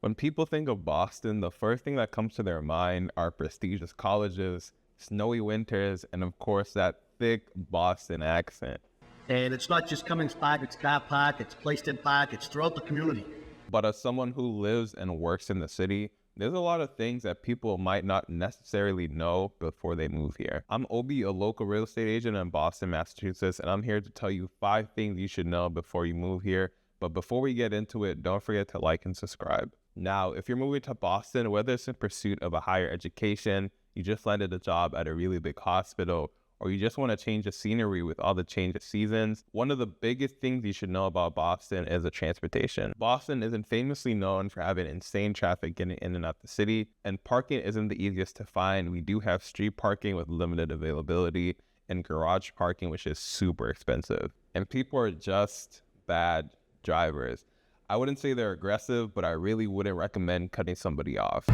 When people think of Boston, the first thing that comes to their mind are prestigious colleges, snowy winters, and of course that thick Boston accent. And it's not just Cummings Park, it's Car Park, it's Plaisted Park, it's throughout the community. But as someone who lives and works in the city, there's a lot of things that people might not necessarily know before they move here. I'm Obi, a local real estate agent in Boston, Massachusetts, and I'm here to tell you 5 things you should know before you move here. But before we get into it, don't forget to like and subscribe. Now, if you're moving to Boston, whether it's in pursuit of a higher education, you just landed a job at a really big hospital, or you just want to change the scenery with all the change of seasons, one of the biggest things you should know about Boston is the transportation. Boston isn't famously known for having insane traffic getting in and out the city, and parking isn't the easiest to find. We do have street parking with limited availability and garage parking, which is super expensive. And people are just bad drivers. I wouldn't say they're aggressive, but I really wouldn't recommend cutting somebody off.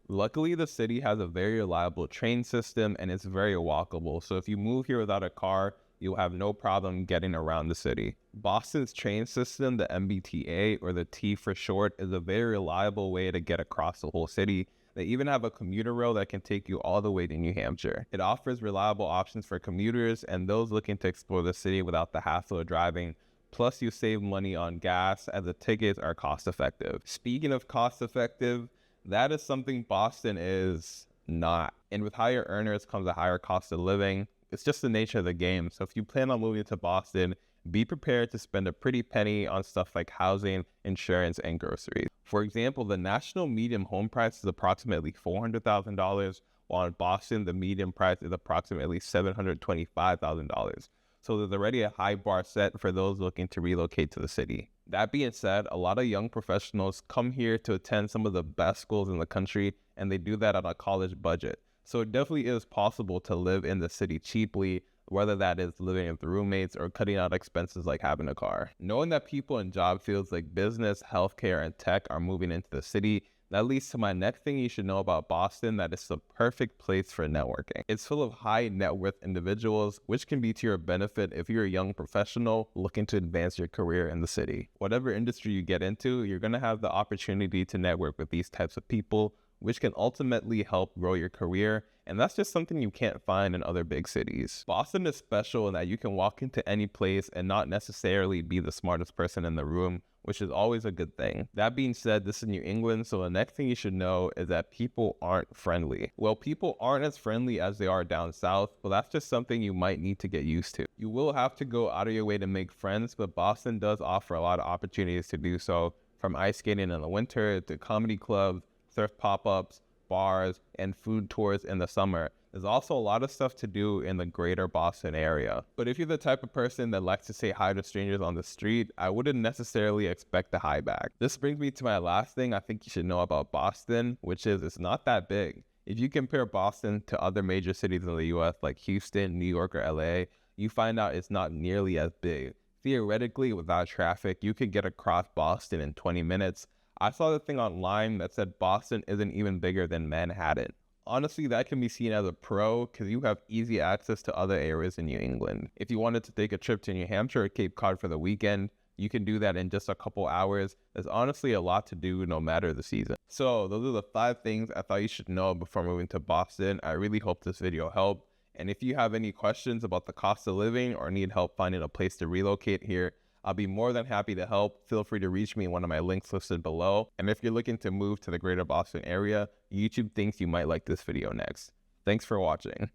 Luckily, the city has a very reliable train system and it's very walkable. So if you move here without a car, you'll have no problem getting around the city. Boston's train system, the MBTA, or the T for short, is a very reliable way to get across the whole city. They even have a commuter rail that can take you all the way to New Hampshire. It offers reliable options for commuters and those looking to explore the city without the hassle of driving. Plus, you save money on gas as the tickets are cost effective. Speaking of cost effective, that is something Boston is not. And with higher earners comes a higher cost of living. It's just the nature of the game. So if you plan on moving to Boston, be prepared to spend a pretty penny on stuff like housing, insurance, and groceries. For example, the national median home price is approximately $400,000, while in Boston, the median price is approximately $725,000. So there's already a high bar set for those looking to relocate to the city. That being said, a lot of young professionals come here to attend some of the best schools in the country, and they do that on a college budget. So it definitely is possible to live in the city cheaply, whether that is living with roommates or cutting out expenses like having a car. Knowing that people in job fields like business, healthcare, and tech are moving into the city, that leads to my next thing you should know about Boston, that it's the perfect place for networking. It's full of high net worth individuals, which can be to your benefit if you're a young professional looking to advance your career in the city. Whatever industry you get into, you're going to have the opportunity to network with these types of people, which can ultimately help grow your career. And that's just something you can't find in other big cities. Boston is special in that you can walk into any place and not necessarily be the smartest person in the room, which is always a good thing. That being said, this is New England, so the next thing you should know is that people aren't friendly. Well, people aren't as friendly as they are down south, but that's just something you might need to get used to. You will have to go out of your way to make friends, but Boston does offer a lot of opportunities to do so, from ice skating in the winter to comedy clubs, thrift pop-ups, bars, and food tours in the summer. There's also a lot of stuff to do in the greater Boston area. But if you're the type of person that likes to say hi to strangers on the street, I wouldn't necessarily expect a hi back. This brings me to my last thing I think you should know about Boston, which is it's not that big. If you compare Boston to other major cities in the US like Houston, New York, or LA, you find out it's not nearly as big. Theoretically, without traffic, you could get across Boston in 20 minutes. I saw the thing online that said Boston isn't even bigger than Manhattan. Honestly, that can be seen as a pro because you have easy access to other areas in New England. If you wanted to take a trip to New Hampshire or Cape Cod for the weekend, you can do that in just a couple hours. There's honestly a lot to do no matter the season. So those are the 5 things I thought you should know before moving to Boston. I really hope this video helped. And if you have any questions about the cost of living or need help finding a place to relocate here, I'll be more than happy to help. Feel free to reach me in one of my links listed below. And if you're looking to move to the greater Boston area, YouTube thinks you might like this video next. Thanks for watching.